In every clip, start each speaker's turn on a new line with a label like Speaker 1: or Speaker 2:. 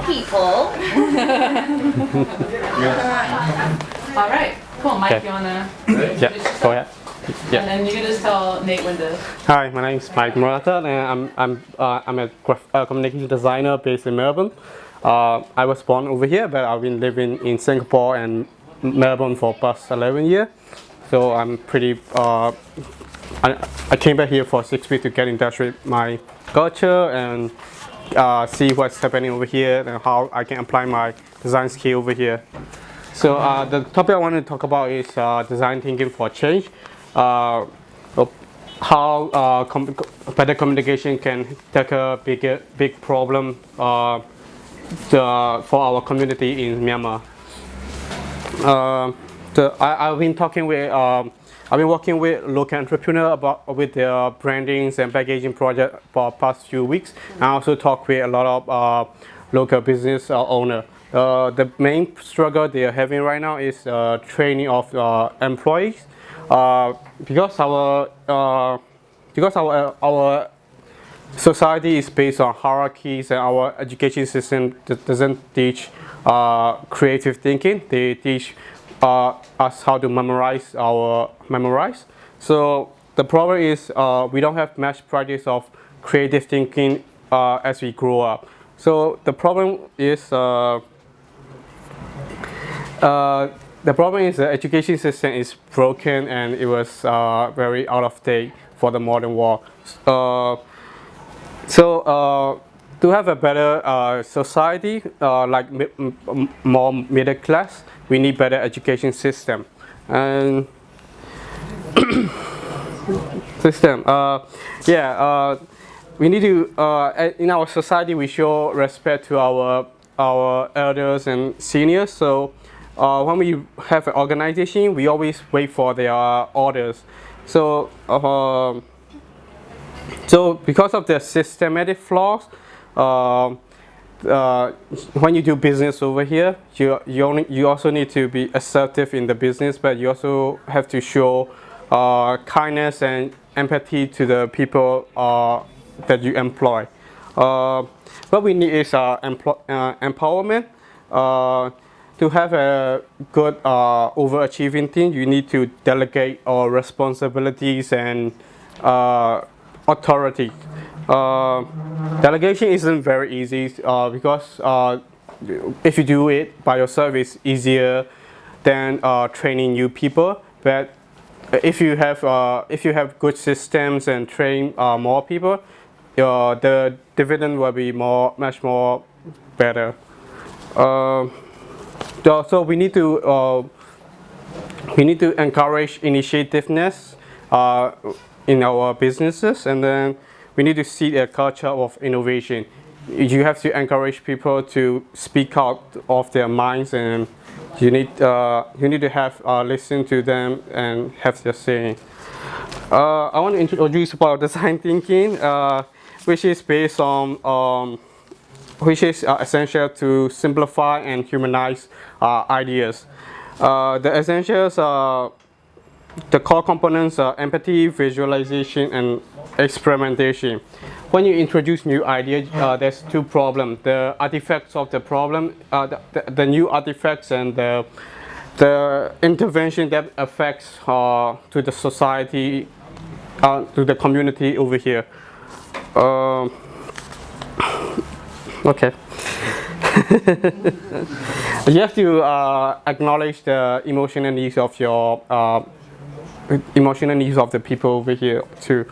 Speaker 1: people.
Speaker 2: All right, cool. Mike,
Speaker 3: Okay.
Speaker 2: you wanna?
Speaker 3: Yeah, go ahead. Yeah.
Speaker 2: And then you can just tell Nate when to.
Speaker 3: Hi, my name is Mike Murata, and I'm a communication designer based in Melbourne. I was born over here, but I've been living in Singapore and Melbourne for past 11 years. So I'm pretty. I came back here for 6 weeks to get in touch with my culture and see what's happening over here and how I can apply my design skill over here. So the topic I want to talk about is design thinking for change. How better communication can tackle big problem for our community in Myanmar. I've been working with local entrepreneurs with their brandings and packaging project for past few weeks. I also talk with a lot of local business owner. The main struggle they are having right now is training of employees. Because our society is based on hierarchies and our education system doesn't teach creative thinking. They teach us how to memorize. So the problem is we don't have much practice of creative thinking as we grow up. So the problem is the education system is broken and it was very out of date for the modern world. To have a better society, like more middle class, we need better education system. And we need to in our society we show respect to our elders and seniors. So when we have an organization, we always wait for their orders. So because of the systematic flaws, when you do business over here, you also need to be assertive in the business, but you also have to show kindness and empathy to the people that you employ. What we need is empowerment. To have a good overachieving team, you need to delegate responsibilities and authority. Delegation isn't very easy because if you do it by yourself, it's easier than training new people. But if you have good systems and train more people, the dividend will be much more better. So we need to encourage initiativeness in our businesses, and then we need to see a culture of innovation. You have to encourage people to speak out of their minds, and you need to have listen to them and have their say. I want to introduce about design thinking, which is based on which is essential to simplify and humanize ideas. The essentials are the core components are empathy, visualization, and experimentation. When you introduce new ideas, there's two problems: the artifacts of the problem, the new artifacts, and the intervention that affects to the society, to the community over here. Okay. You have to acknowledge the emotional needs of the people over here too.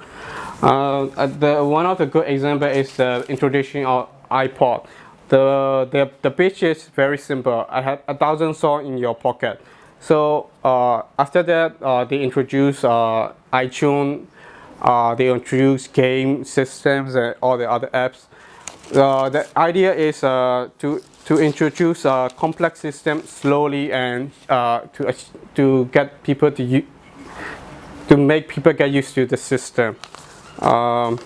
Speaker 3: One of the good examples is the introduction of iPod. The pitch is very simple. I had 1,000 songs in your pocket. So after that, they introduce iTunes. They introduce game systems and all the other apps. The idea is to introduce a complex system slowly and to get people to make people get used to the system. One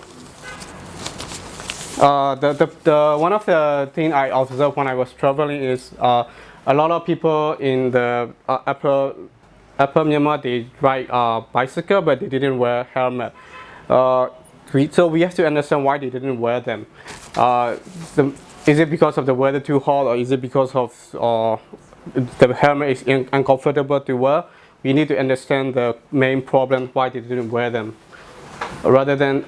Speaker 3: of the things I observed when I was traveling is a lot of people in the upper Myanmar, they ride bicycle, but they didn't wear helmet. So we have to understand why they didn't wear them. is it because of the weather too hot, or is it because of the helmet is uncomfortable to wear? We need to understand the main problem why they didn't wear them. Rather than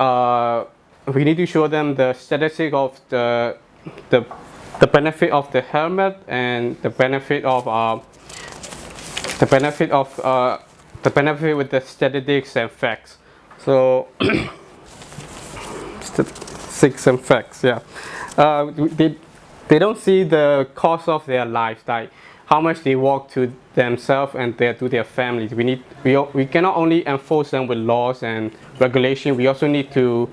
Speaker 3: we need to show them the statistic of the benefit of the helmet and the benefit with the statistics and facts. So statistics and facts, yeah. They don't see the cost of their lives, like how much they walk to themselves and to their families. We cannot only enforce them with laws and regulation. We also need to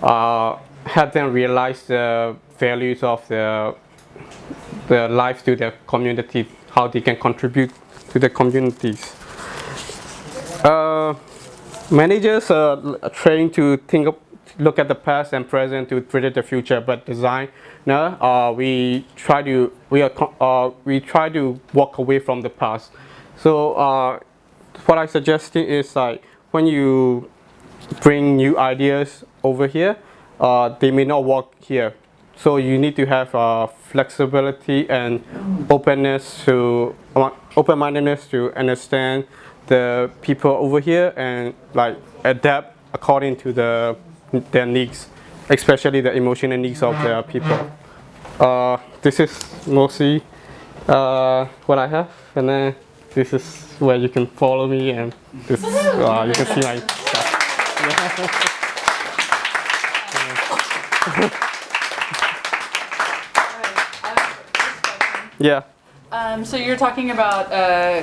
Speaker 3: help them realize the values of the life to their community, how they can contribute to the communities. Managers are trained to look at the past and present to predict the future, but we try to walk away from the past. So what I suggesting is like when you bring new ideas over here, they may not work here. So you need to have flexibility and open-mindedness to understand the people over here and like adapt according to their needs, especially the emotional needs of the people. This is mostly what I have, and then this is where you can follow me, and this you can see my stuff. Yeah.
Speaker 2: So you're talking about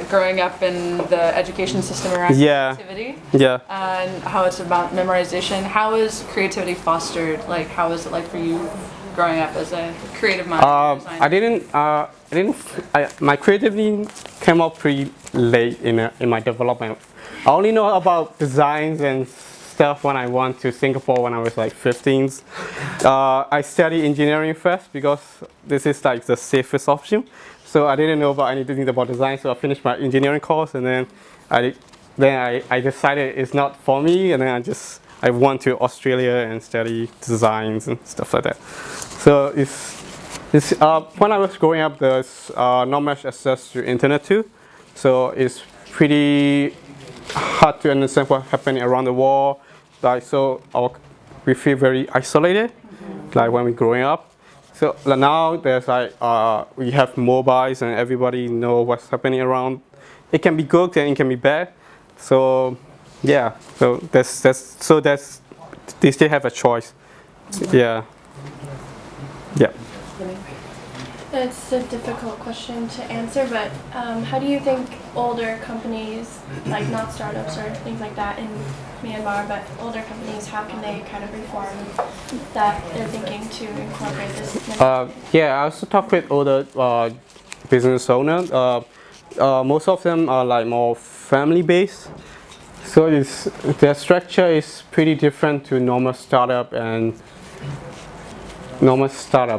Speaker 2: growing up in the education system around creativity.
Speaker 3: Yeah.
Speaker 2: And how it's about memorization. How is creativity fostered? Like, how is it like for you growing up as a creative mind?
Speaker 3: My creativity came up pretty late in my development. I only know about designs and stuff when I went to Singapore when I was like 15. I studied engineering first because this is like the safest option. So I didn't know about anything about design, so I finished my engineering course, and then I decided it's not for me, and then I went to Australia and studied designs and stuff like that. So when I was growing up, there's not much access to internet too, so it's pretty hard to understand what's happening around the world. Like we feel very isolated, like when we're growing up. So now there's we have mobiles and everybody know what's happening around. It can be good and it can be bad. So yeah, so they still have a choice. Yeah.
Speaker 1: It's a difficult question to answer, but how do you think older companies, like not startups or things like that in Myanmar, but older companies, how can they kind of reform that they're thinking to incorporate this?
Speaker 3: I also talk with older business owners. Most of them are like more family-based, so their structure is pretty different to normal startup.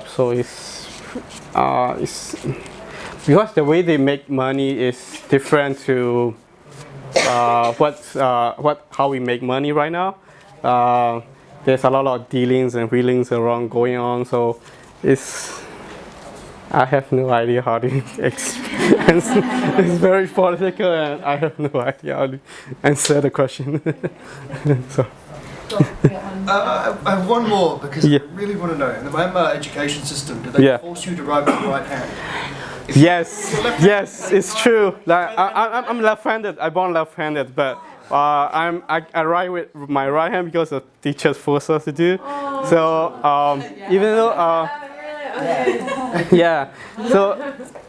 Speaker 3: So it's because the way they make money is different to how we make money right now. There's a lot of dealings and wheelings around going on, so I have no idea how to answer. It's very political, and I have no idea how to answer the question. So.
Speaker 4: I have one more because I really want to know. In the Myanmar education system, do they force you to write with your right hand?
Speaker 3: Yes, it's true. Like I'm left-handed. I born left-handed, but I write with my right hand because the teachers force us to do. So even though so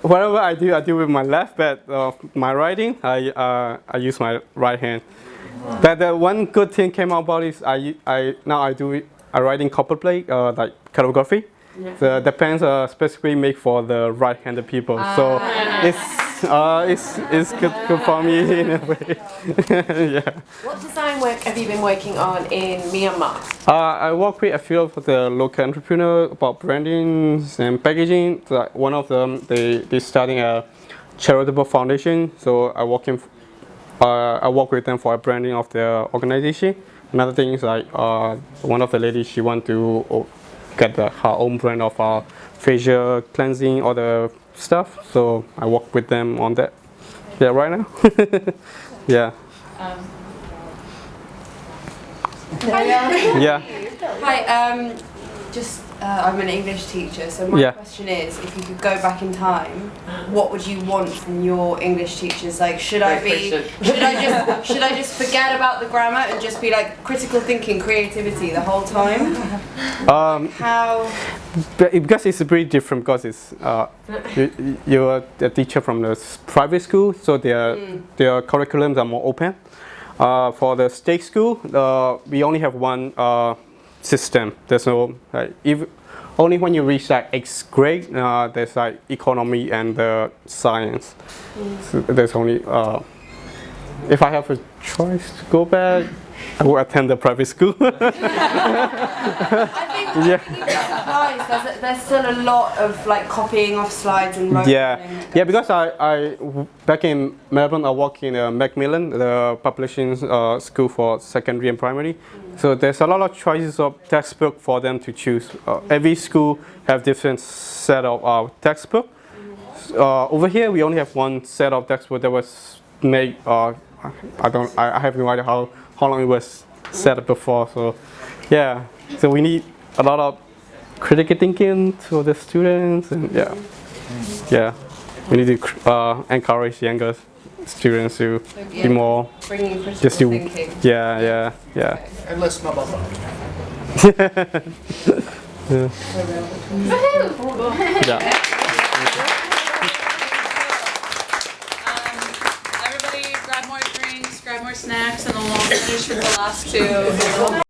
Speaker 3: whatever I do with my left, but my writing I use my right hand. But the one good thing came about is I write in copper plate, like calligraphy. The pens are specifically made for the right-handed people, so it's good for me in a way. Yeah.
Speaker 5: What design work have you been working on in Myanmar?
Speaker 3: I work with a few of the local entrepreneurs about branding and packaging. Like one of them, they're starting a charitable foundation, so I work with them for a branding of their organization. Another thing is like one of the ladies, she want to get her own brand of facial cleansing, all the stuff. So I work with them on that. Yeah, right now. Yeah. Yeah.
Speaker 5: Hi, I'm an English teacher, so my
Speaker 3: Yeah.
Speaker 5: question is, if you could go back in time, what would you want from your English teachers? Like, should I just forget about the grammar and just be like critical thinking, creativity the whole time? How?
Speaker 3: Because it's pretty different. Because it's you're a teacher from the private school, so their curriculums are more open. For the state school, we only have one system. There's no only when you reach like 8th grade, there's like economy and science. So there's only if I have a choice to go back, I will attend the private school.
Speaker 5: I think you'd be surprised. There's still a lot of like copying off slides and writing.
Speaker 3: Yeah, because I back in Melbourne, I work in Macmillan, the publishing school for secondary and primary. So there's a lot of choices of textbook for them to choose. Every school have different set of textbook. Over here, we only have one set of textbook that was made. I have no idea how long it was set up before. So yeah, so we need a lot of critical thinking for the students, and yeah, we need to encourage younger students to be more
Speaker 5: bringing critical thinking.
Speaker 3: Yeah.
Speaker 4: And let's not bother.
Speaker 3: Yeah.
Speaker 2: Everybody grab more drinks, grab more snacks, and then we'll finish with the last two.